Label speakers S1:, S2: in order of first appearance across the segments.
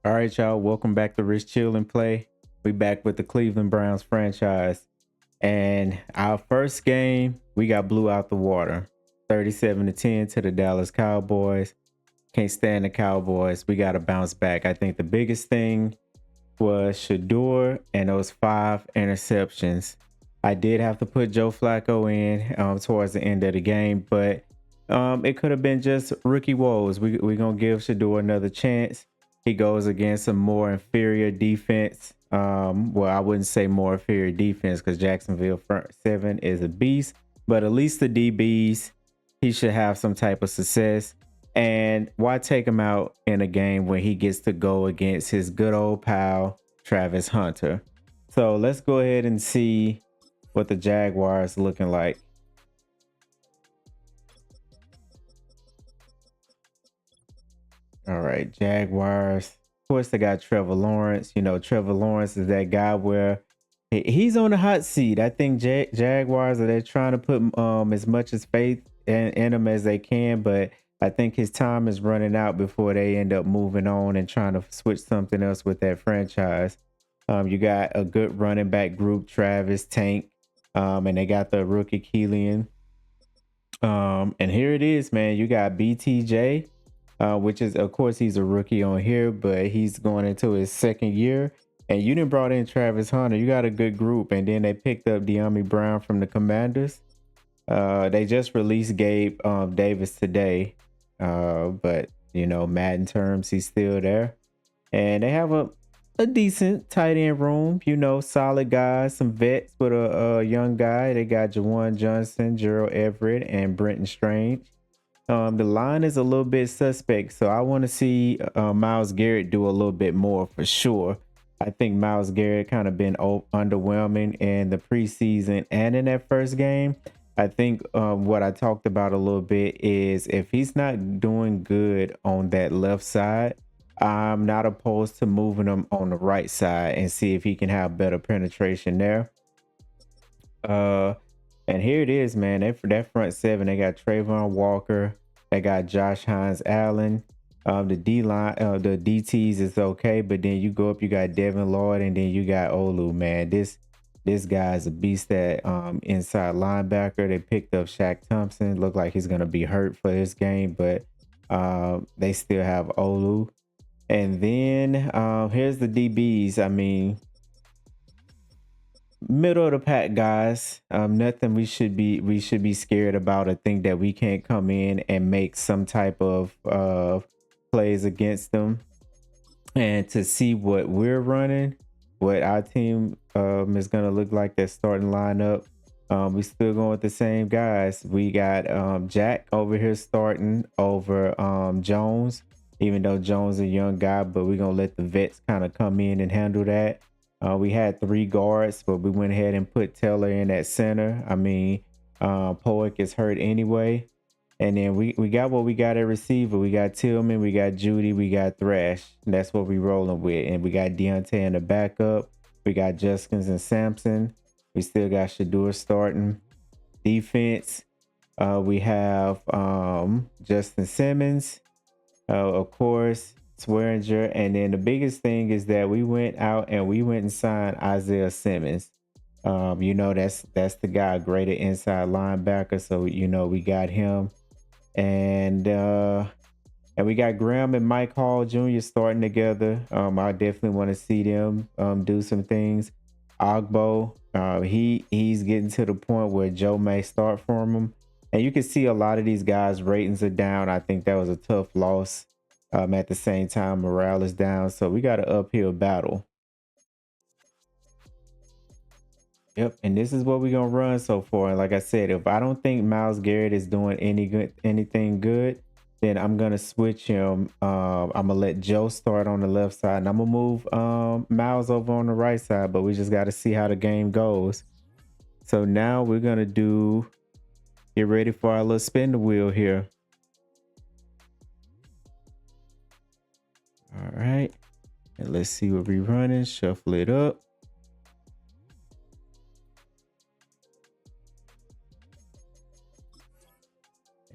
S1: All right, y'all. Welcome back to Rich Chill and Play. We back with the Cleveland Browns franchise. And our first game, we got blew out the water. 37-10 to the Dallas Cowboys. Can't stand the Cowboys. We got to bounce back. I think the biggest thing was Shedeur and those 5 interceptions. I did have to put Joe Flacco in towards the end of the game, but it could have been just rookie woes. We're going to give Shedeur another chance. He goes against a more inferior defense. Well, I wouldn't say more inferior defense because Jacksonville front seven is a beast, but at least the DBs, he should have some type of success. And why take him out in a game when he gets to go against his good old pal, Travis Hunter? So let's go ahead and see what the Jaguars looking like. All right, Jaguars. Of course, they got Trevor Lawrence. You know, Trevor Lawrence is that guy where he's on the hot seat. I think Jaguars are they're trying to put as much as faith in him as they can, but I think his time is running out before they end up moving on and trying to switch something else with that franchise. You got a good running back group, Travis Tank, and they got the rookie Keelan. And here it is, man. You got BTJ, which is, of course, he's a rookie on here, but he's going into his second year. And you didn't brought in Travis Hunter. You got a good group. And then they picked up De'Ami Brown from the Commanders. They just released Gabe Davis today. But, you know, Madden terms, he's still there. And they have a decent tight end room, you know, solid guys, some vets with a young guy. They got Jawan Johnson, Gerald Everett, and Brenton Strange. The line is a little bit suspect, so I want to see Miles Garrett do a little bit more for sure. I think Miles Garrett kind of been underwhelming in the preseason and in that first game. I think what I talked about a little bit is if he's not doing good on that left side, I'm not opposed to moving him on the right side and see if he can have better penetration there. Uh, and here it is, man. They for that front seven, they got Trayvon Walker, they got Josh Hines Allen. The D line, the DTs is okay, but then you go up, you got Devin Lloyd, and then you got Olu. Man, this guy is a beast at inside linebacker. They picked up Shaq Thompson. Look like he's gonna be hurt for this game, but they still have Olu. And then here's the DBs. I mean, middle of the pack guys. Nothing we should be scared about. I think that we can't come in and make some type of plays against them. And to see what we're running, what our team is gonna look like that starting lineup. We still going with the same guys. We got Jack over here starting over Jones, even though Jones is a young guy, but we're gonna let the vets kind of come in and handle that. We had 3 guards, but we went ahead and put Taylor in at center. I mean, Poick is hurt anyway. And then we got what we got at receiver. We got Tillman, we got Judy, we got Thrash. That's what we rolling with. And we got Deontay in the backup. We got Juskins and Sampson. We still got Shedeur starting. Defense. We have Justin Simmons, of course, Swearinger. And then the biggest thing is that we went out and we went and signed Isaiah Simmons. You know, that's the guy, greater inside linebacker. So, you know, we got him. And we got Graham and Mike Hall Jr. starting together. I definitely want to see them do some things. Ogbo, he's getting to the point where Joe may start for him. And you can see a lot of these guys' ratings are down. I think that was a tough loss. At the same time, morale is down. So we got an uphill battle. Yep, and this is what we're gonna run so far. And like I said, if I don't think Miles Garrett is doing anything good, then I'm gonna switch him. I'm gonna let Joe start on the left side, and I'm gonna move Miles over on the right side. But we just got to see how the game goes. So now we're gonna get ready for our little spin the wheel here. All right, and let's see what we're running. Shuffle it up.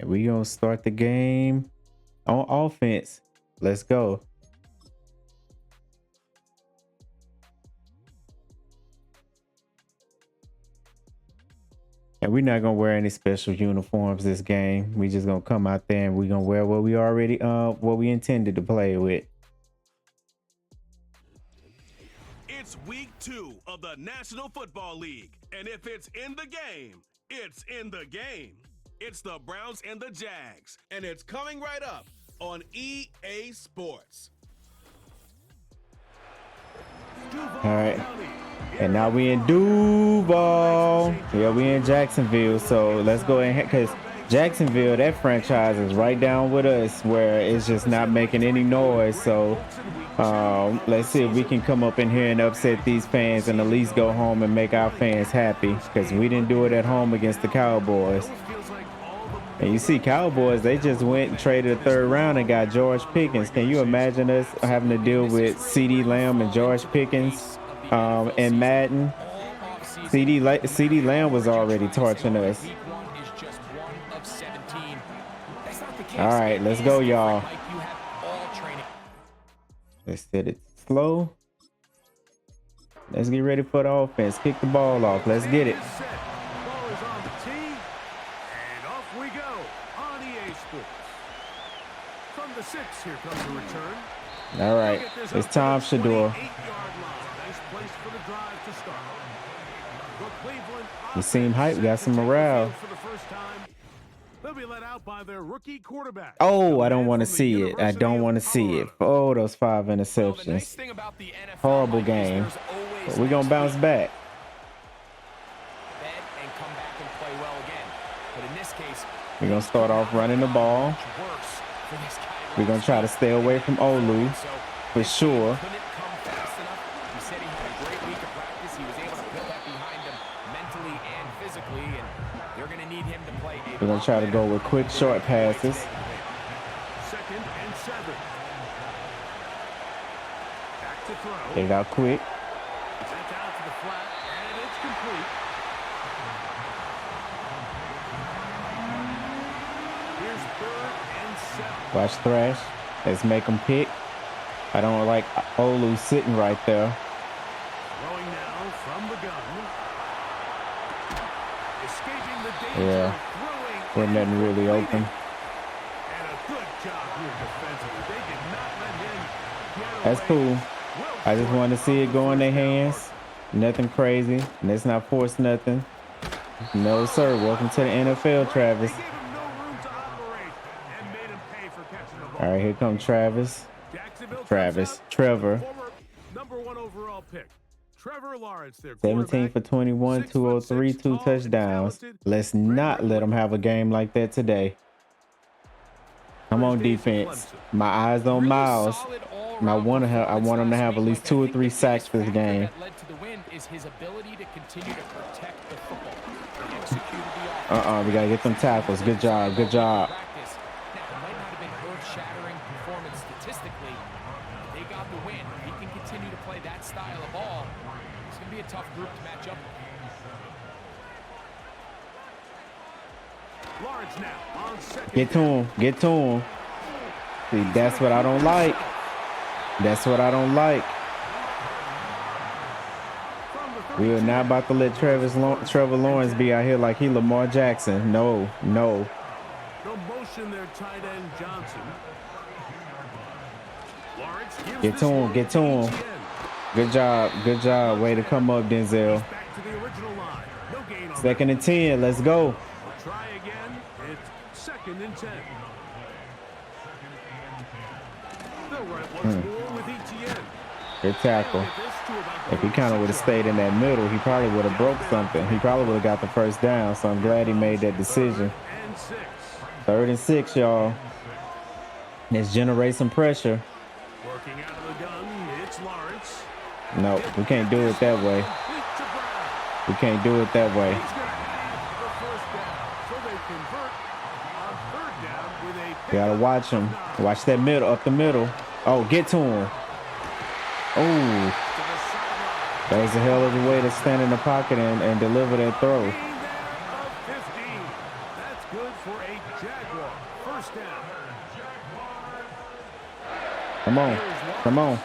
S1: And we gonna start the game on offense. Let's go. And we're not gonna wear any special uniforms this game. We just gonna come out there and we're gonna wear what we already what we intended to play with.
S2: It's week 2 of the National Football League, and if it's in the game, it's in the game. It's the Browns and the Jags, and it's coming right up on EA Sports.
S1: All right. And now we in Duval. Yeah, we in Jacksonville. So let's go ahead, because Jacksonville, that franchise is right down with us where it's just not making any noise. So let's see if we can come up in here and upset these fans and at least go home and make our fans happy, because we didn't do it at home against the Cowboys. And you see, Cowboys, they just went and traded a 3rd round and got George Pickens. Can you imagine us having to deal with CeeDee Lamb and George Pickens in Madden? CeeDee Lamb was already torching us. All right, let's go, y'all. Let's hit it slow. Let's get ready for the offense. Kick the ball off. Let's get it.
S3: Here comes the return.
S1: All right, it's time, Shedeur. You seem hype. We got some morale. Oh, I don't want to see it. I don't want to see it. Oh, those 5 interceptions. Horrible game. But we're going to bounce back. We're going to start off running the ball. We're going to try to stay away from Olu for sure. We're going to try to go with quick, short passes.
S3: 2nd and 7. Back to throw.
S1: Get it out quick.
S3: That's out to the flat, and it's complete. Here's 3rd and 7.
S1: Watch Thrash. Let's make them pick. I don't like Olu sitting right there.
S3: Throwing now from the gun. Escaping the danger.
S1: Yeah. Wasn't nothing really open.
S3: And a good job here defensively. They did not let him get
S1: That's
S3: away.
S1: cool. I just want to see it go in their hands. Nothing crazy. Let's not force nothing. No, sir. Welcome to the NFL, Travis.
S3: They gave him no room to operate and made him pay for catching the ball.
S1: All right, here comes Travis.
S3: Jacksonville
S1: Trevor.
S3: former number 1 overall pick. Trevor Lawrence, their
S1: 17 for 21, 203, 2 touchdowns. Let's not let them have a game like that today. Come on, defense. My eyes on Miles. And I want him to have at least 2 or 3 sacks this game. We gotta get them tackles. Good job. Good job.
S3: Tough group to match up with. Lawrence now on 2nd.
S1: Get to him. Get to him. See, that's what I don't like. That's what I don't like. We are not about to let Trevor Lawrence be out here like he Lamar Jackson. No, no.
S3: The motion there, tight end Johnson. Lawrence gives
S1: Get to him. Get to him. Good job. Good job. Way to come up, Denzel.
S3: back to the original line. No gain on
S1: 2nd and 10. Let's go.
S3: We'll try again. It's 2nd and 10. They'll run it once more with ETN.
S1: Good tackle. If he kind of would have stayed in that middle, he probably would have broke something. He probably would have got the 1st down. So I'm glad he made that decision. 3rd and 6, y'all. Let's generate some pressure.
S3: Working out of the gun, it's Lawrence.
S1: No, we can't do it that way. We can't do it that way. You gotta watch him. Watch that middle, up the middle. Oh, get to him. Oh, that was a hell of a way to stand in the pocket and deliver that throw.
S3: That's good for a Jaguar. 1st down.
S1: Come on, come on.
S3: He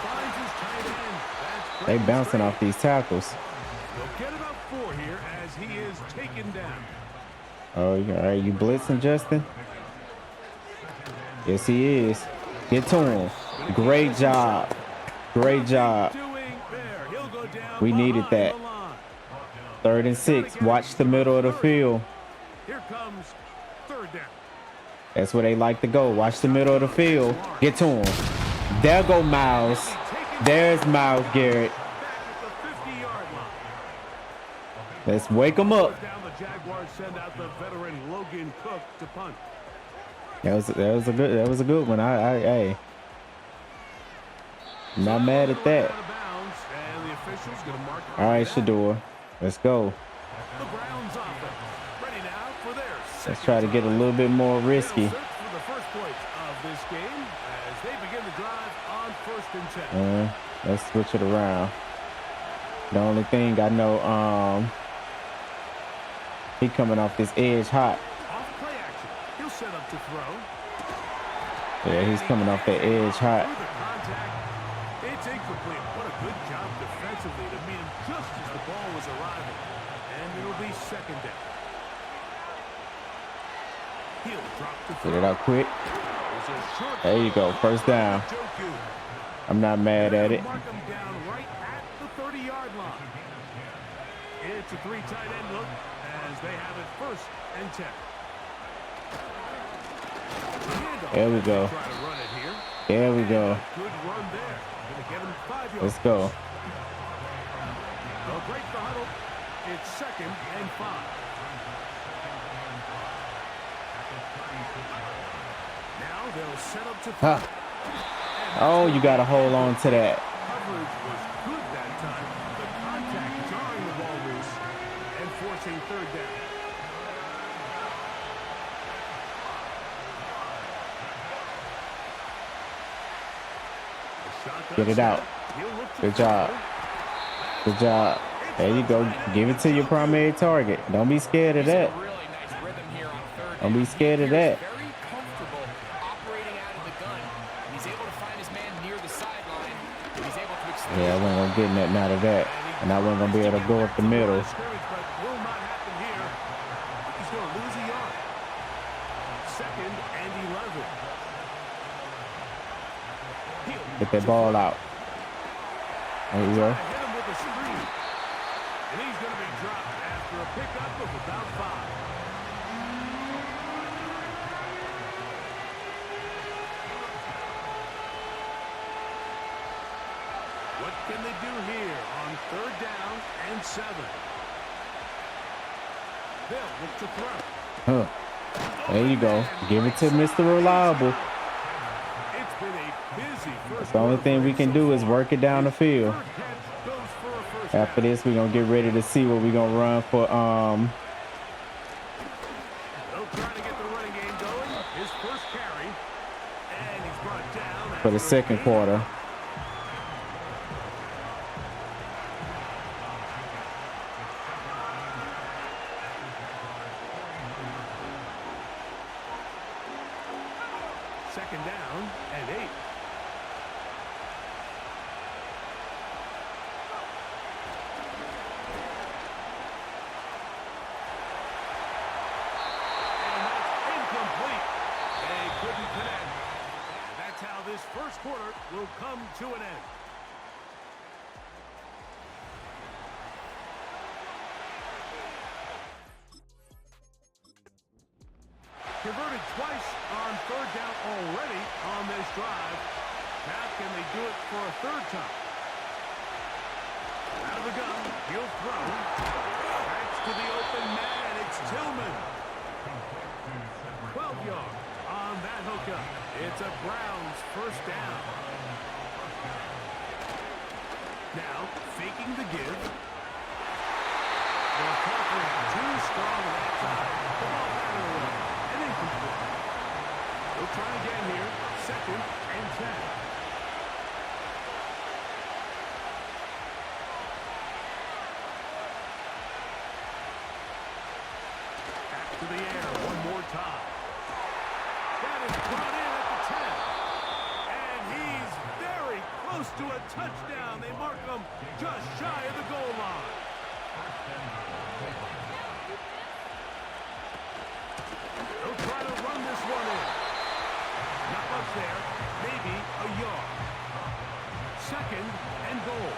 S3: finds his tight end.
S1: They bouncing off these tackles.
S3: They'll get it up
S1: Oh, all right. You blitzing, Justin? Yes, he is. Get to him. Great job. Great job. We needed that. 3rd and 6. Watch the middle of the field.
S3: Here comes 3rd down.
S1: That's where they like to go. Watch the middle of the field. Get to him. There go Miles. There's Miles Garrett. Let's wake him up.
S3: Down, the Jaguars send out the veteran Logan Cook to punt.
S1: That was a good one. Hey. Not mad at that. All right, Shedeur. Let's go.
S3: The Browns offense ready now for their
S1: Let's try to get a little bit more risky.
S3: for the first point of this game as they begin the drive on 1st and 10.
S1: Let's switch it around. The only thing I know, he coming off this edge hot.
S3: Off play action. He'll set up to throw.
S1: Yeah, he's coming off that edge hot.
S3: Through the contact. It's incomplete. What a good job defensively to meet him just as the ball was arriving. And it'll be 2nd down. He'll drop the throw.
S1: Get it out quick. There you go. 1st down. I'm not mad at it.
S3: Mark him down right at the 30-yard line. It's a 3 tight end look as they have it 1st and 10.
S1: There we go.
S3: Try to run it here.
S1: There we go.
S3: Good run there. Gonna get him 5 yards.
S1: Let's go.
S3: They'll break the huddle. It's 2nd and 5. Now they'll set up to throw.
S1: Oh, you got to hold on to that.
S3: Coverage was good that time. The contact jarring the ball loose and forcing 3rd down.
S1: Get it out. Good job. Good job. There you go. Give it to your primary target. Don't be scared of that. Don't be scared of that.
S4: Very comfortable operating out of the gun. He's able to find his man near the sideline. He's able to extend.
S1: Yeah, I wasn't going to get nothing out of that. And I wasn't going to be able to go up the middle.
S3: But will not happen here. He's going to lose a yard. 2nd and 11.
S1: Get that ball out. There you go.
S3: Hit him with a screen. And he's going to be dropped after a pickup of about 5. What can they do here on 3rd down and 7? They'll look to throw.
S1: There you go. Give it to Mr. Reliable.
S3: It's been a busy first.
S1: The only thing we can do is work it down the field. After this, we're going to get ready to see what we're going to run for.
S3: They'll try to get the running game going. His first carry. And he's brought down
S1: For the 2nd quarter.
S3: Second down and 8. This first quarter will come to an end. Converted twice on 3rd down already on this drive. Now can they do it for a 3rd time? Out of the gun, he'll throw. Backs to the open man. It's Tillman. 12 yards on that hookup. It's a Browns 1st down. Now, faking the give. They're covering too strong that time. The ball batted away and incomplete. They'll try again here. 2nd and 10. Back to the air one more time. That is brought in at the 10. And he's very close to a touchdown. They mark him just shy of the goal line. run this one in. Not much there. Maybe a yard. 2nd and goal.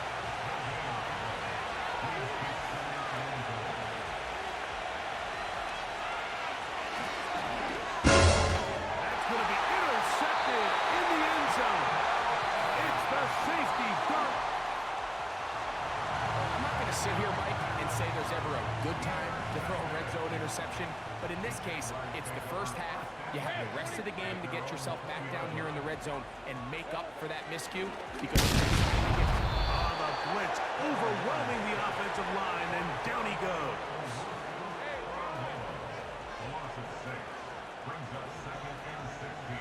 S3: That's going to be intercepted in the end zone. It's the safety dart.
S4: I'm not going to sit here, Mike, and say there's ever a good time to throw a red zone interception, but in this case, it's the first half. You have the rest of the game to get yourself back down here in the red zone and make up for that miscue, because
S3: The blitz overwhelming the offensive line, and down he goes.
S5: Loss of 6 brings up 2nd and 16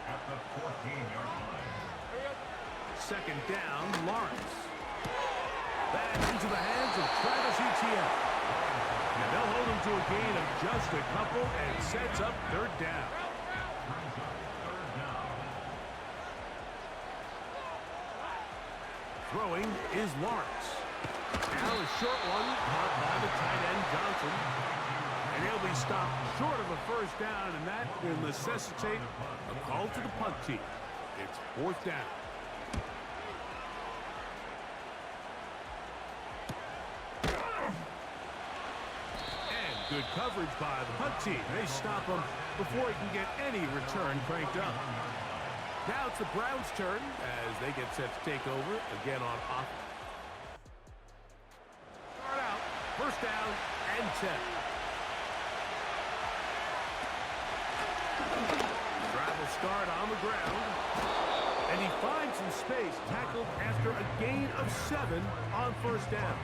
S5: at the 14-yard line.
S3: 2nd down, Lawrence. Back into the hands of Travis Etienne. And they'll hold him to a gain of just a couple and sets up 3rd down. Throwing is Lawrence. Now a short one caught by the tight end Johnson. And he'll be stopped short of a 1st down, and that will necessitate a call to the punt team. It's 4th down. And good coverage by the punt team. They stop him before he can get any return cranked up. Now it's the Browns' turn as they get set to take over again on offense. Start out, 1st down and 10. Travel start on the ground. And he finds some space, tackled after a gain of 7 on 1st down.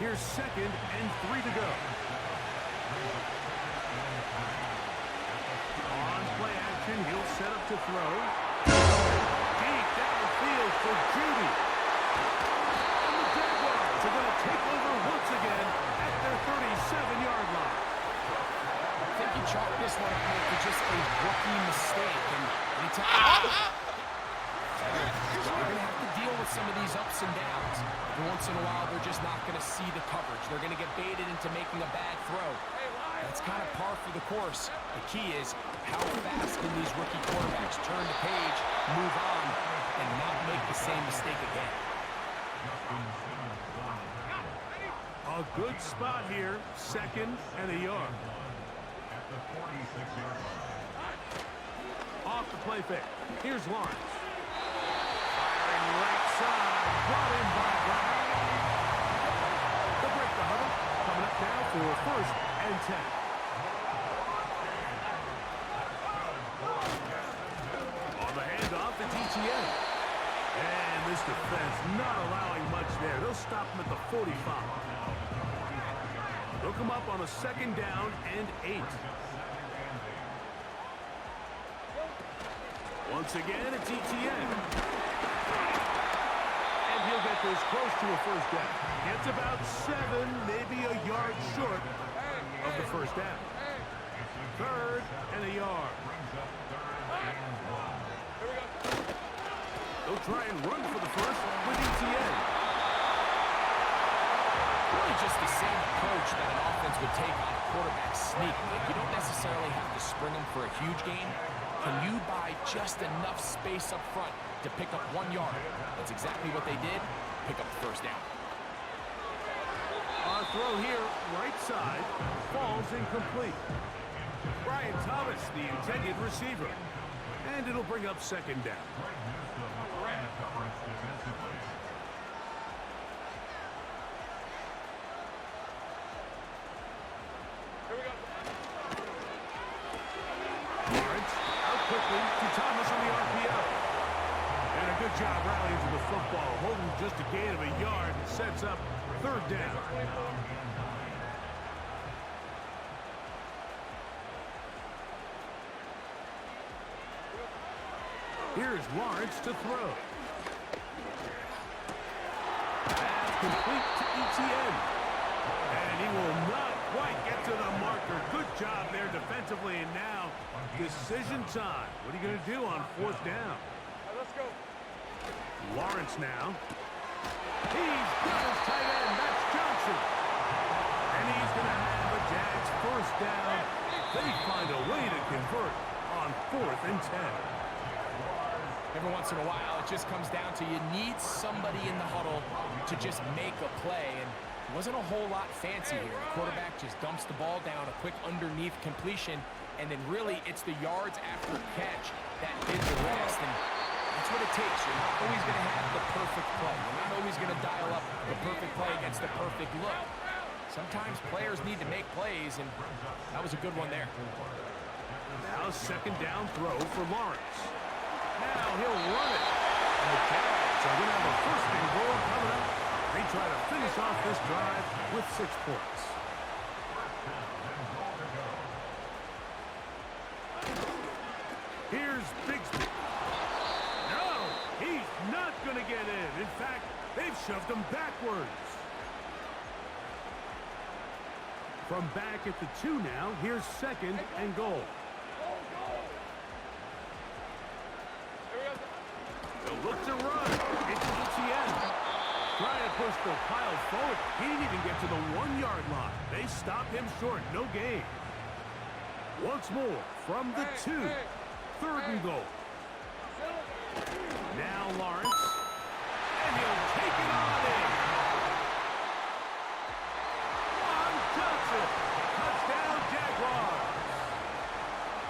S3: Here's 2nd and 3 to go. On play action, he'll set up to throw. Deep downfield for Judy. And the Jaguars are going to take over once again at their 37-yard line.
S4: I think he chalked this one up for just a rookie mistake. And you're going to have to deal with some of these ups and downs. Every once in a while, they're just not going to see the coverage. They're going to get baited into making a bad throw. That's kind of par for the course. The key is how fast can these rookie quarterbacks turn the page, move on, and not make the same mistake again.
S3: A good spot here, 2nd and a yard.
S5: At the 46-yard line.
S3: Off the play fake. Here's Lawrence. Firing right side. Brought in by Brown. They'll break the huddle. Coming up now for 1st and 10. On the handoff, it's Etienne. And this defense not allowing much there. They'll stop him at the 45. They'll come up on a 2nd down and 8. Once again, it's Etienne. And he'll get this close to a 1st down. Gets about 7, maybe a yard short of the 1st down. 3rd and a yard. They'll try and run for the 1st with Etienne.
S4: Really just the same approach that an offense would take on a quarterback sneak. Like, you don't necessarily have to spring them for a huge gain. Can you buy just enough space up front to pick up 1 yard? That's exactly what they did. Pick up the 1st down.
S3: Our throw here, right side, falls incomplete. Brian Thomas, the intended receiver. And it'll bring up 2nd down. Lawrence out quickly to Thomas on the RPO. And a good job rallying to the football, holding just a gain of a yard and sets up 3rd down. Here's Lawrence to throw. Pass complete to Etienne. And he will not quite get to the marker. Good job there defensively, and now decision time. What are you going to do on 4th down?
S6: Let's go.
S3: Lawrence now. He's got his tight end. That's Johnson. And he's going to have the Jags 1st down They find a way to convert on 4th and 10.
S4: Every once in a while, it just comes down to you need somebody in the huddle to just make a play, and it wasn't a whole lot fancy here. The quarterback just dumps the ball down, a quick underneath completion, and then really it's the yards after catch that did the rest, and that's what it takes. You're not always going to have the perfect play. You're not always going to dial up the perfect play against the perfect look. Sometimes players need to make plays, and that was a good one there.
S3: Now 2nd down throw for Lawrence. Now he'll run it. And the Jaguars are going to have a 1st and goal coming up. They try to finish off this drive with 6 points. Here's Bigsby. No, he's not going to get in. In fact, they've shoved him backwards. From back at the 2 now, here's 2nd and goal. They'll look to run. It's Etienne. Trying to push the pile forward. He didn't even get to the 1-yard line. They stop him short. No gain. Once more from the 2. 3rd and goal. Now Lawrence. And he'll take it on in. On Johnson. Touchdown Jaguars.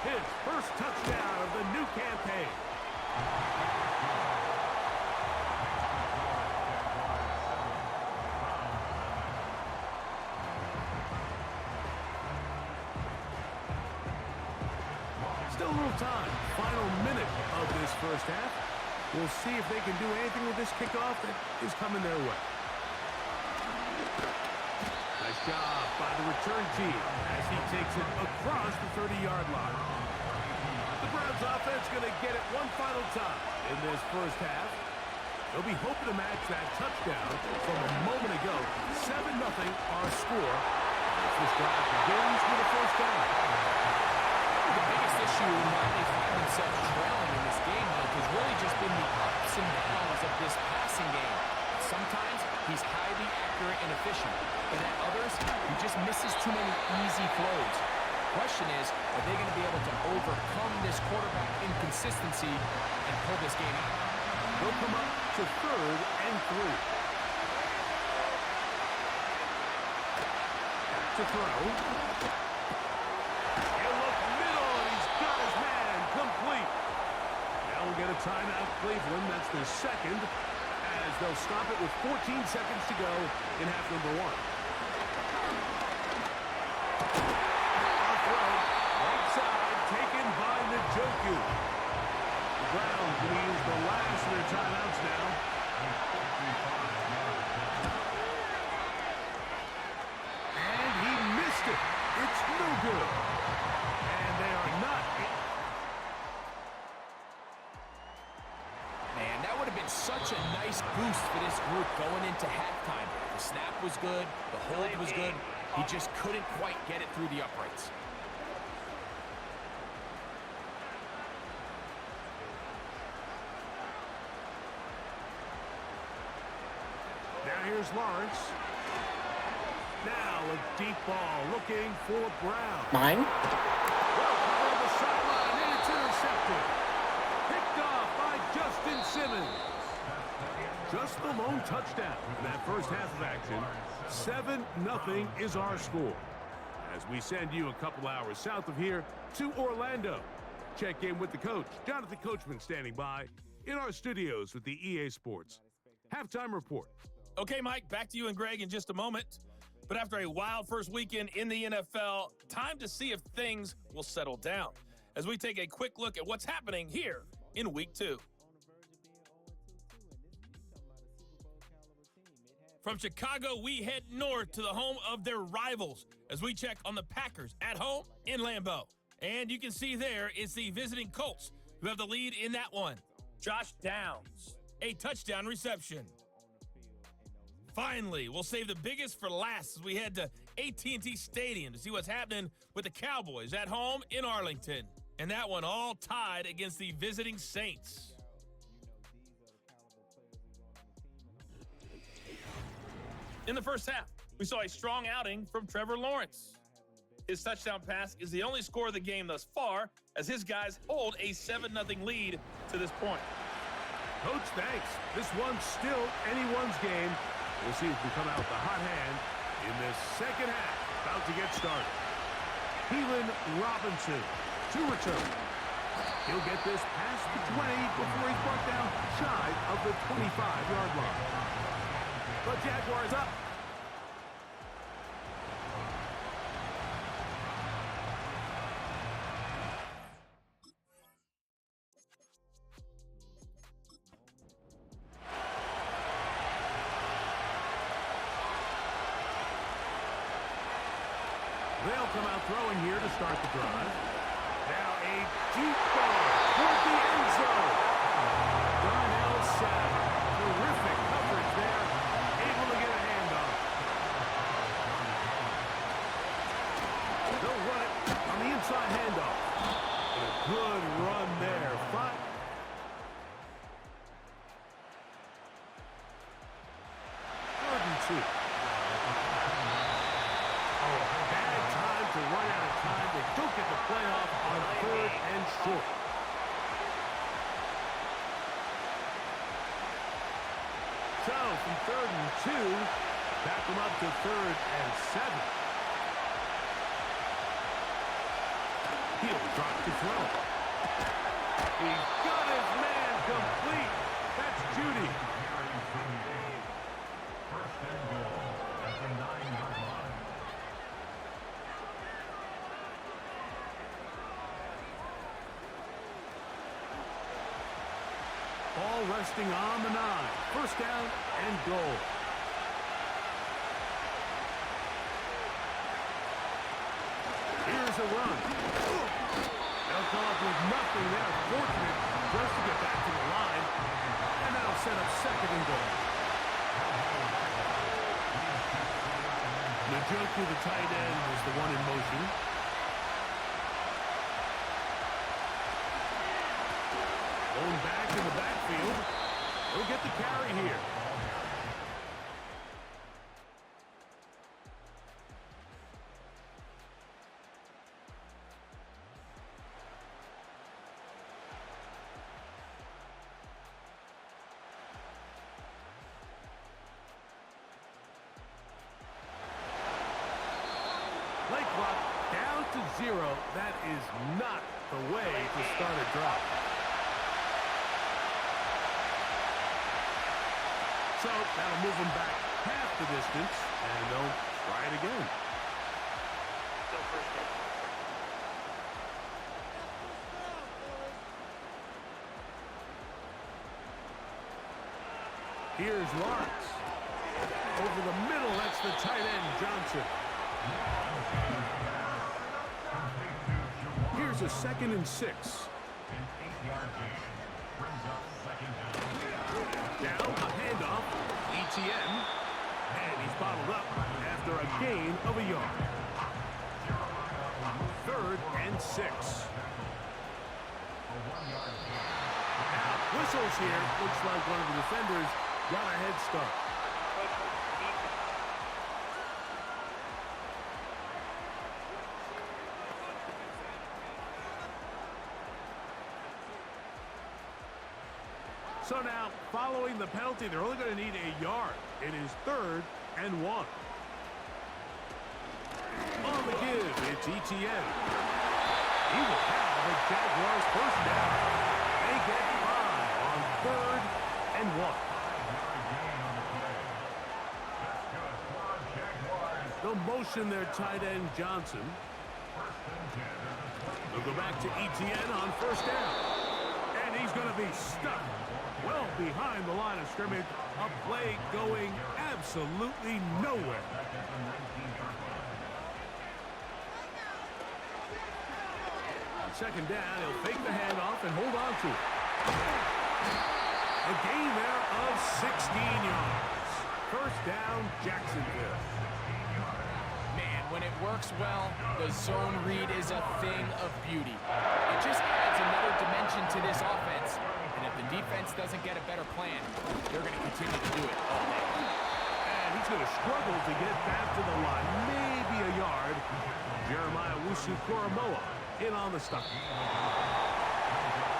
S3: His first touchdown of the new campaign. Still a little time. Final minute of this first half. We'll see if they can do anything with this kickoff that is coming their way. Nice job by the return team as he takes it across the 30-yard line. The Browns offense going to get it one final time in this first half. They'll be hoping to match that touchdown from a moment ago. 7-0 our score. As this drive begins with a first down.
S4: The biggest issue in why they find themselves trailing in this game, Mike, has really just been the ups and downs of this passing game. Sometimes he's highly accurate and efficient, but at others, he just misses too many easy throws. The question is, are they going to be able to overcome this quarterback inconsistency and pull this game out?
S3: They'll come up to 3rd and 3. Back to throw. He'll look middle, and he's got his man complete. Now we'll get a timeout, Cleveland. That's their 2nd, as they'll stop it with 14 seconds to go in half number 1. Our throw, right side, taken by Njoku. The Browns going to use the last of their timeouts now. And he missed it. It's no good. And they are not.
S4: Man, that would have been such a nice boost for this group going into halftime. The snap was good. The hold was good. He just couldn't quite get it through the uprights.
S3: Now here's Lawrence. Now a deep ball looking for Brown.
S6: Mine?
S3: Well covered on the sideline, and it's intercepted. Picked off by Justin Simmons. Just the lone touchdown in that first half of action. 7-0 is our score. As we send you a couple hours south of here to Orlando. Check in with the coach, Jonathan Coachman, standing by in our studios with the EA Sports Halftime Report.
S7: Okay, Mike, back to you and Greg in just a moment. But after a wild first weekend in the NFL, time to see if things will settle down as we take a quick look at what's happening here in Week 2. From Chicago, we head north to the home of their rivals as we check on the Packers at home in Lambeau. And you can see there it's the visiting Colts who have the lead in that one. Josh Downs, a touchdown reception. Finally, we'll save the biggest for last as we head to AT&T Stadium to see what's happening with the Cowboys at home in Arlington. And that one all tied against the visiting Saints. In the first half, we saw a strong outing from Trevor Lawrence. His touchdown pass is the only score of the game thus far, as his guys hold a 7-0 lead to this point.
S3: Coach, thanks. This one's still anyone's game. We'll see if we come out with the hot hand in this second half. About to get started. Keelan Robinson to return. He'll get this past the 20 before he's brought down shy of the 25-yard line. The Jaguars up. They'll come out throwing here to start the drive. Now a deep ball toward the end zone. Darnell Savage, terrific coverage there, able to get a handoff. They'll run it on the inside handoff. And a good run there. 3rd and 2. Run out of time. They don't get the playoff on 3rd and short. So from 3rd and 2, back them up to 3rd and 7. He'll drop to throw. He's got his man complete. That's Judy.
S5: First and goal at the 9-yard line.
S3: Ball resting on the 9. First down and goal. Here's a run. They'll come up with nothing there. Fortunate just to get back to the line. And that'll set up 2nd and goal. The joke to the tight end is the one in motion. Going back in the backfield. He'll get the carry here. Play clock down to 0. That is not the way to start a drive. So that'll move them back half the distance, and they'll try it again. Here's Lawrence. Over the middle, that's the tight end, Johnson. Here's a 2nd and 6.
S5: An 8-yard gain brings up 2nd down.
S3: Down, a handoff, ETN, and he's bottled up after a gain of a yard. 3rd and 6. Now, whistles here. Looks like one of the defenders got a head start. So now, following the penalty, they're only going to need a yard. It is 3rd and 1. On the give, it's ETN. He will have a Jaguars first down. They get 5 on 3rd and 1. They'll motion their tight end, Johnson. They'll go back to ETN on first down. And he's going to be stuck well behind the line of scrimmage. A play going absolutely nowhere. On 2nd down, he'll fake the handoff and hold on to it. A gain there of 16 yards. First down, Jacksonville.
S4: Man, when it works well, the zone read is a thing of beauty. It just adds another dimension to this offense. And if the defense doesn't get a better plan, they're going to continue to do it all day.
S3: And he's going to struggle to get back to the line. Maybe a yard. Jeremiah Wusu-Koromoa in on the stop.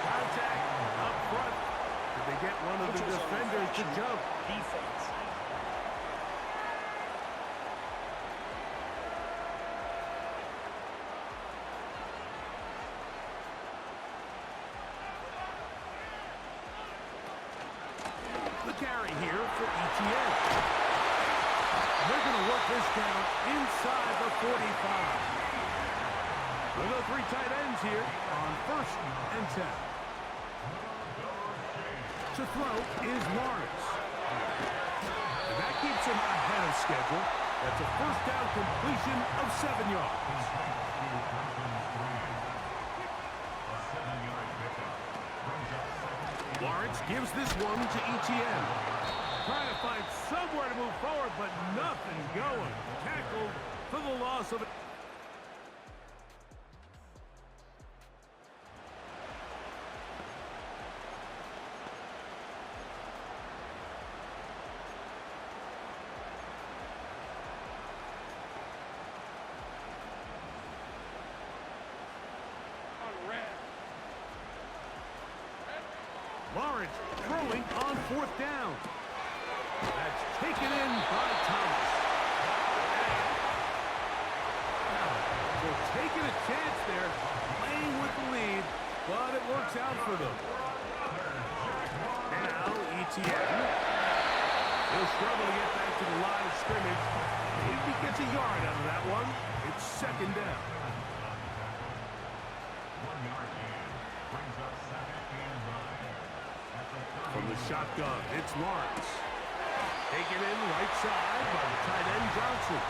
S3: Contact up front. Did they get one of the defenders to jump?
S6: Defense.
S3: The carry here for ETN. They're going to work this down inside the 45. We'll go three tight ends here on 1st and 10. To throw is Lawrence. And that keeps him ahead of schedule. That's a 1st down completion of 7 yards. Lawrence gives this one to ETN. Trying to find somewhere to move forward, but nothing going. Tackled for the loss of it. Lawrence throwing on 4th down. That's taken in by Thomas. So taking a chance there, playing with the lead, but it works out for them. Now ETN. He'll struggle to get back to the line of scrimmage. If he gets a yard out of that one, it's 2nd down.
S5: 1 yard gain. Brings up 2nd and 9.
S3: From the shotgun, it's Lawrence. Taken in right side by the tight end Johnson.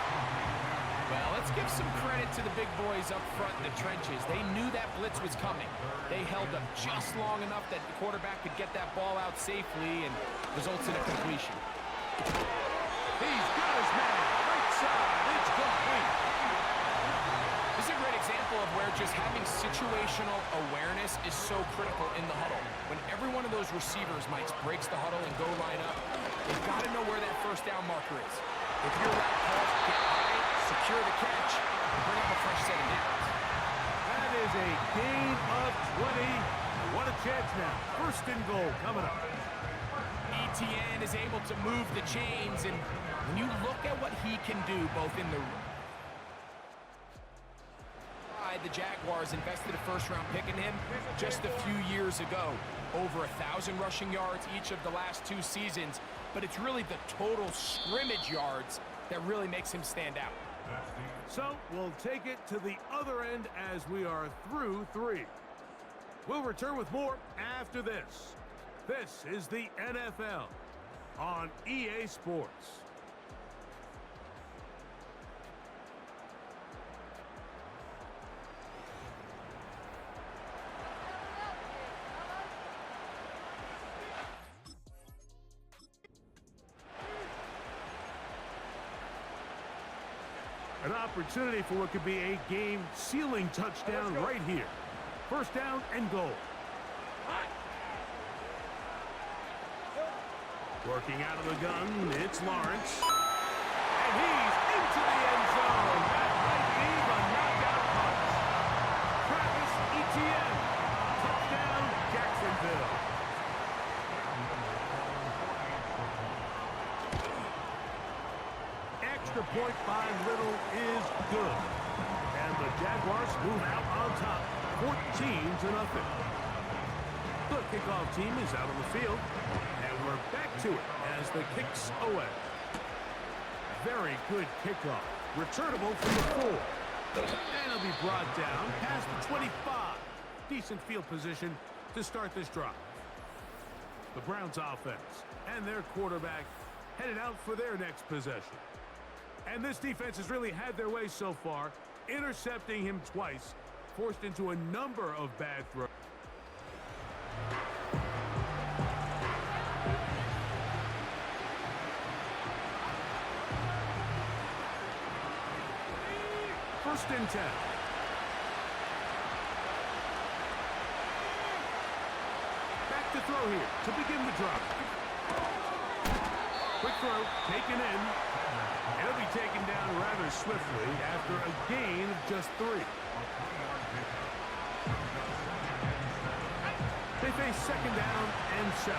S4: Well, let's give some credit to the big boys up front in the trenches. They knew that blitz was coming. They held up just long enough that the quarterback could get that ball out safely and results in a completion.
S3: He's got his man. Right side. It's complete.
S4: This is a great example of where just having situational awareness is so critical in the huddle. When every one of those receivers, Mike, breaks the huddle and go line up, they've got to know where that 1st down marker is. If you're route called, get high, secure the catch, and bring up a fresh set of downs.
S3: That is a gain of 20. What a chance now. 1st and goal coming up.
S4: ETN is able to move the chains, and when you look at what he can do both in the the Jaguars invested a 1st-round pick in him just a few years ago. Over 1,000 rushing yards each of the last 2 seasons, but it's really the total scrimmage yards that really makes him stand out.
S3: So we'll take it to the other end as we are through 3. We'll return with more after this. This is the NFL on EA Sports. An opportunity for what could be a game-sealing touchdown right here. 1st down and goal. Working out of the gun, it's Lawrence. And he's into the end zone. That might be the knockout punch. Travis Etienne. Touchdown, Jacksonville. Extra point by Little is good. And the Jaguars move out on top, 14-0. The kickoff team is out on the field, and we're back to it as the kicks away. Very good kickoff. Returnable from the 4. And it'll be brought down past the 25. Decent field position to start this drive. The Browns offense and their quarterback headed out for their next possession. And this defense has really had their way so far, intercepting him twice, forced into a number of bad throws. First and 10. Back to throw here to begin the drive. Quick throw, taken in. It'll be taken down rather swiftly after a gain of just 3. They face second down and 7.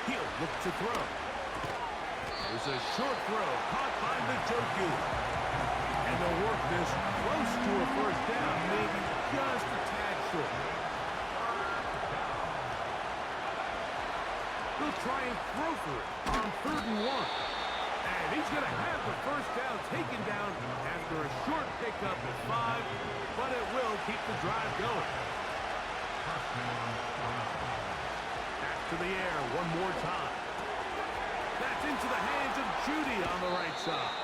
S3: He'll look to throw. There's a short throw caught by the Joku. And they'll work this close to a first down, maybe just a tad short. He'll try and throw for it on 3rd and 1. And he's going to have the first down taken down after a short pickup at 5, but it will keep the drive going. Back to the air one more time. That's into the hands of Judy on the right side.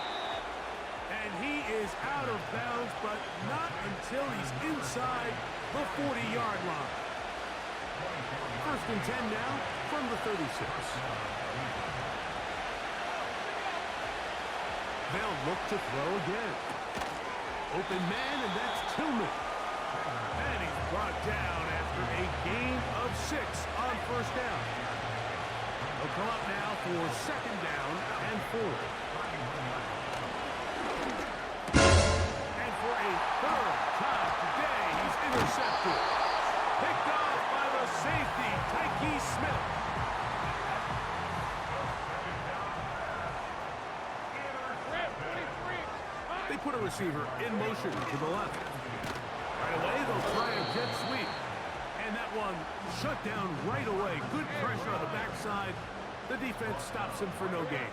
S3: And he is out of bounds, but not until he's inside the 40-yard line. 1st and 10 now from the 36. They'll look to throw again. Open man, and that's Tillman. And he's brought down after a gain of 6 on first down. They'll come up now for second down and 4. And for a 3rd time today, he's intercepted. Picked off by the safety, Tyke Smith. They put a receiver in motion to the left. Right away, they'll try a jet sweep. And that one shut down right away. Good pressure on the backside. The defense stops him for no gain.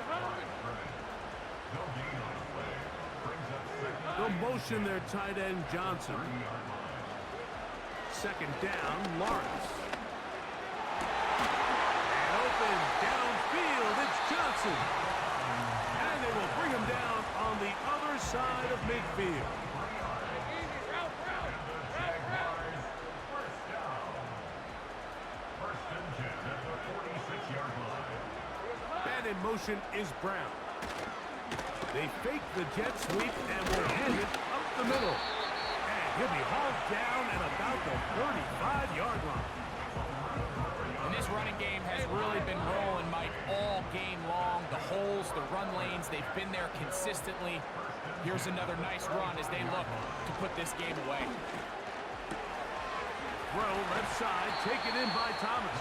S3: They'll motion their tight end, Johnson. Second down, Lawrence. And open downfield, it's Johnson. And they will bring him down on the other side of midfield. Man in motion is Brown. They fake the jet sweep and will hand it up the middle. And he'll be hauled down at about the 35-yard line.
S4: And this running game has really been rolling, Mike, all game long. The holes, the run lanes, they've been there consistently. Here's another nice run as they look to put this game away.
S3: Throw left side, taken in by Thomas.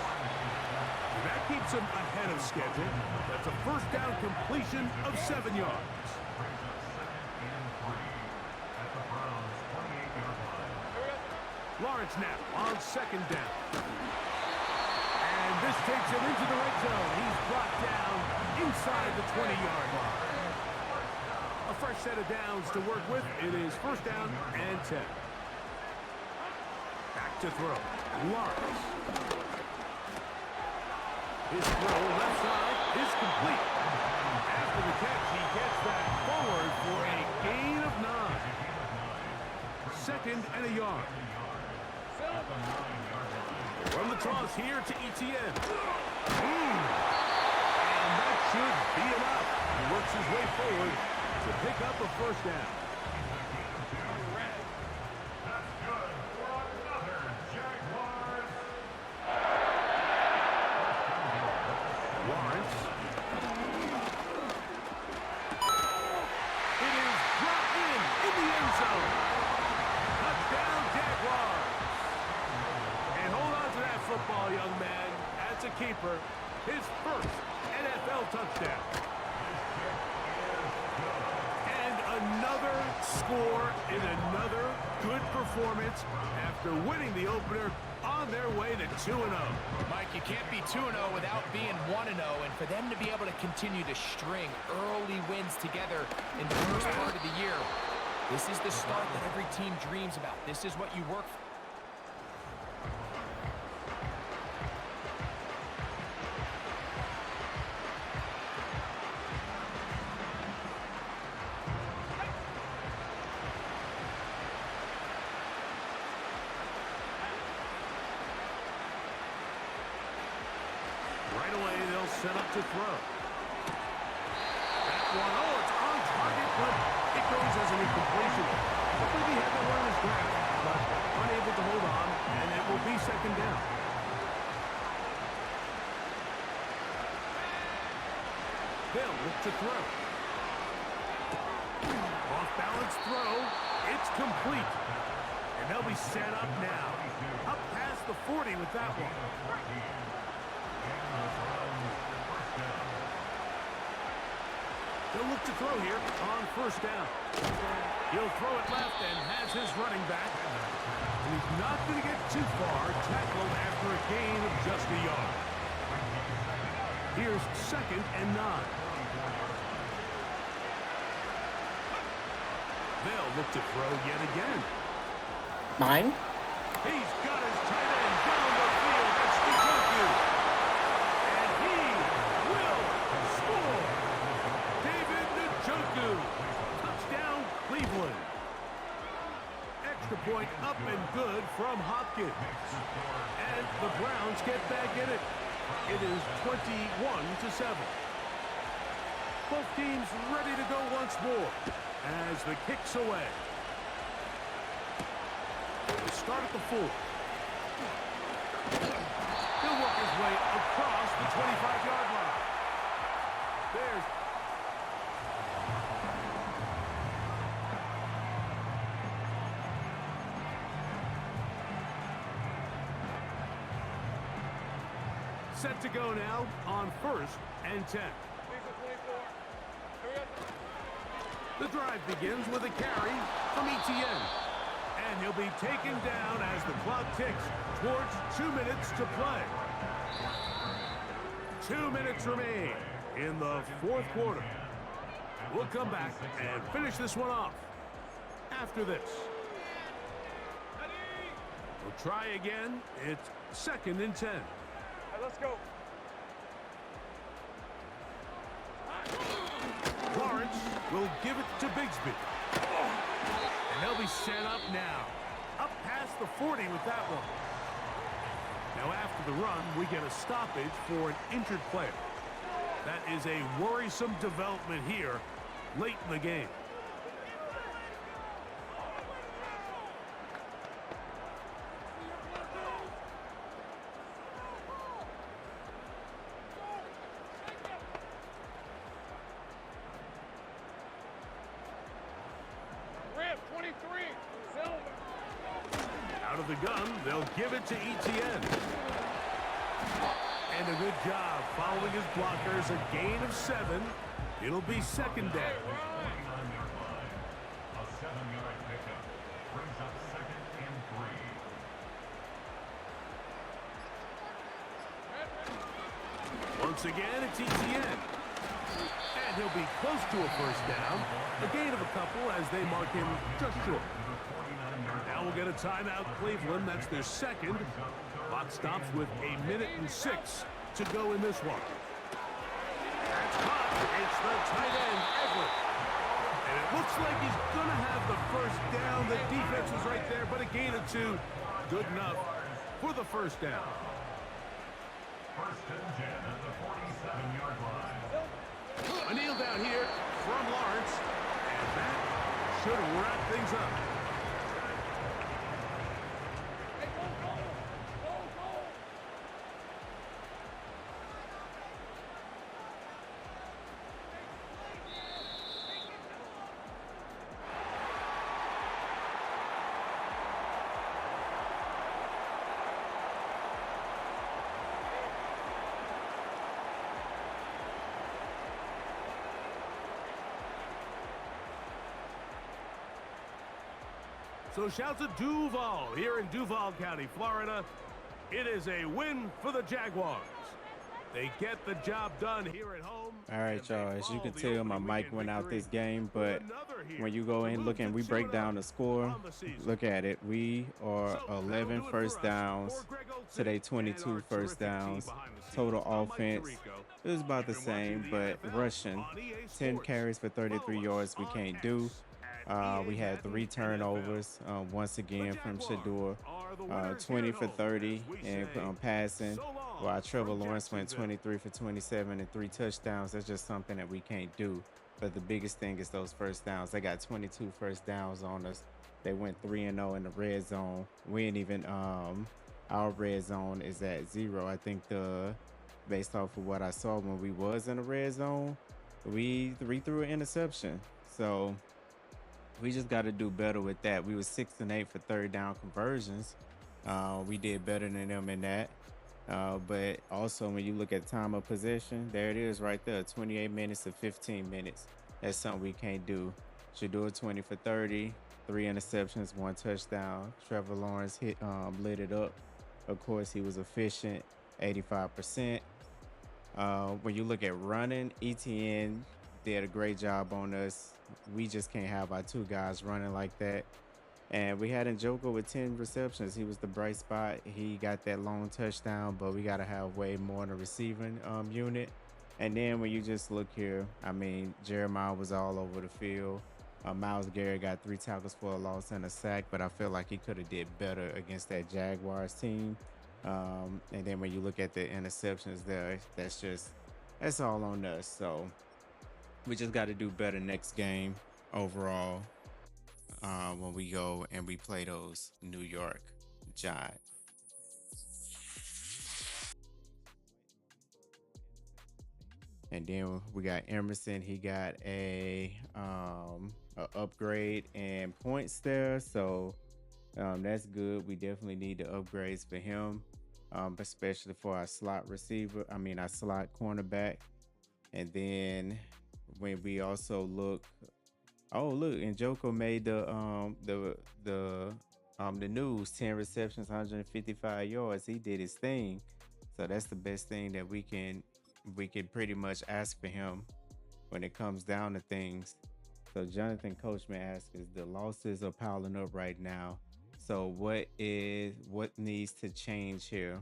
S3: That keeps him ahead of schedule. That's a first down completion of 7 yards. Lawrence now on second down. And this takes him into the red zone. He's brought down inside the 20-yard line. A fresh set of downs to work with. It is first down and 10. Back to throw. Lawrence. His throw left side is complete. After the catch, he gets that forward for a gain of 9. Second and a yard. From the toss here to Etienne. And that should be enough. He works his way forward to pick up a first down.
S5: That's good for another Jaguars.
S3: Lawrence. It is dropped in the end zone. Touchdown, Jaguars. And hold on to that football, young man. That's a keeper. His first NFL touchdown. And another score in another good performance after winning the opener on their way to 2-0.
S4: Mike, you can't be 2-0 without being 1-0, and for them to be able to continue to string early wins together in the first part of the year, this is the start that every team dreams about. This is what you work for.
S3: Right away, they'll set up to throw. That one, oh, it's on target, but it goes as an incompletion. I think he had the run his grab, but unable to hold on, and it will be second down. They'll look to throw. Off-balance throw. It's complete. And they'll be set up now. Up past the 40 with that one. They'll look to throw here on first down. He'll throw it left and has his running back. And he's not going to get too far, tackled after a gain of just a yard. Here's 2nd and 9. They'll look to throw yet again.
S6: 9.
S3: He's got his tight end down the field. That's Shedeur. And he will score. David Njoku. Touchdown, Cleveland. Extra point up and good from Hopkins. And the Browns get back in it. It is 21-7. Both teams ready to go once more as the kick's away. They start at the 4. He'll work his way across the 25-yard line. There's set to go now on 1st and 10. The drive begins with a carry from Etienne. And he'll be taken down as the clock ticks towards 2 minutes to play. 2 minutes remain in the 4th quarter. We'll come back and finish this one off after this. We'll try again. It's 2nd and 10.
S8: Let's go.
S3: Lawrence will give it to Bigsby. And they'll be set up now. Up past the 40 with that one. Now after the run, we get a stoppage for an injured player. That is a worrisome development here late in the game. Out of the gun, they'll give it to Etienne. And a good job following his blockers. A gain of 7. It'll be 2nd down.
S5: A 7-yard pickup brings up 2nd and 3.
S3: Once again, it's Etienne. And he'll be close to a first down. A gain of a couple as they mark him just short. Now we'll get a timeout, Cleveland. That's their 2nd. Clock stops with 1:06 to go in this one. That's caught. It's the tight end, Everett. And it looks like he's going to have the first down. The defense was right there, but a gain of 2. Good enough for the first down.
S5: 1st and 10 at the 47-yard line.
S3: A kneel down here from Lawrence. And that should wrap things up. So shouts to Duval here in Duval County, Florida. It is a win for the Jaguars. They get the job done here at home.
S1: All right, y'all. As you can tell, my mic went out this game, but when you go in, look and we break down the score, look at it. We are 11 first downs to their 22 first downs. Total offense, it was about the same, but rushing, 10 carries for 33 yards, we can't do. We had 3 turnovers once again from Shedeur, 20 for 30 and passing, while Trevor Lawrence went 23 for 27 and 3 touchdowns. That's just something that we can't do. But the biggest thing is those first downs. They got 22 first downs on us. They went 3-0 in the red zone. We ain't even our red zone is at 0. I think based off of what I saw when we was in the red zone, we threw an interception. So we just got to do better with that. We was 6 and 8 for third down conversions. We did better than them in that. But also when you look at time of possession, there it is right there, 28 minutes to 15 minutes. That's something we can't do. Shedeur 20 for 30, 3 interceptions, 1 touchdown. Trevor Lawrence lit it up. Of course, he was efficient, 85%. When you look at running, ETN did a great job on us. We just can't have our two guys running like that. And we had Njoku with 10 receptions. He was the bright spot. He got that long touchdown, but we got to have way more in the receiving unit. And then when you just look here, I mean, Jeremiah was all over the field. Miles Garrett got 3 tackles for a loss and a sack, but I feel like he could have did better against that Jaguars team. And then when you look at the interceptions there, that's all on us. So we just got to do better next game overall when we go and we play those New York Giants. And then we got Emerson. He got a upgrade and points there. So that's good. We definitely need the upgrades for him, especially for our slot receiver. I mean, our slot cornerback. And then when we also look, and Joko made the news, 10 receptions, 155 yards. He did his thing. So that's the best thing that we can pretty much ask for him when it comes down to things. So Jonathan Coachman asks, the losses are piling up right now. So what needs to change here?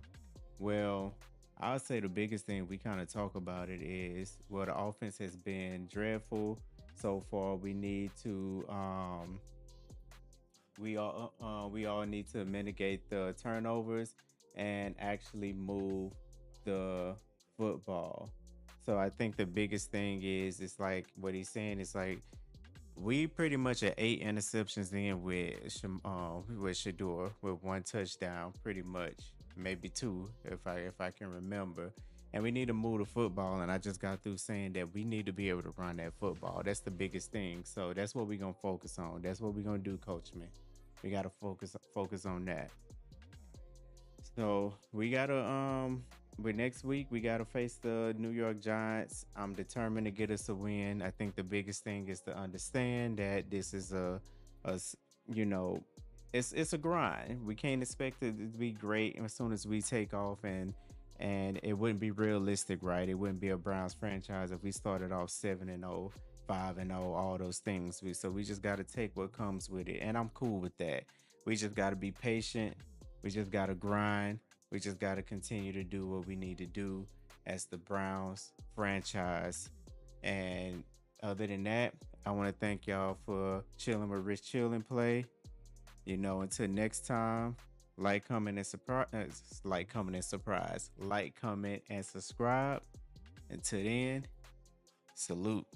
S1: Well, I'll say the biggest thing we kind of talk about it is, well, the offense has been dreadful so far. We need to we all need to mitigate the turnovers and actually move the football. So I think the biggest thing is, it's like what he's saying is like, we pretty much at 8 interceptions in with Shedeur with 1 touchdown, pretty much, maybe 2 if I can remember. And we need to move the football. And I just got through saying that we need to be able to run that football. That's the biggest thing. So that's what we're gonna focus on. That's what we're gonna do, Coach Man. We gotta focus on that. So we gotta but next week we gotta face the New York Giants. I'm determined to get us a win. I think the biggest thing is to understand that this is it's a grind. We can't expect it to be great as soon as we take off, and it wouldn't be realistic, right? It wouldn't be a Browns franchise if we started off 7-0, 5-0, all those things. So we just got to take what comes with it, and I'm cool with that. We just got to be patient. We just got to grind. We just got to continue to do what we need to do as the Browns franchise. And other than that, I want to thank y'all for chilling with Rich Chill and Play. Until next time, like, comment, and surprise. Like, comment, and subscribe. Until then, salute.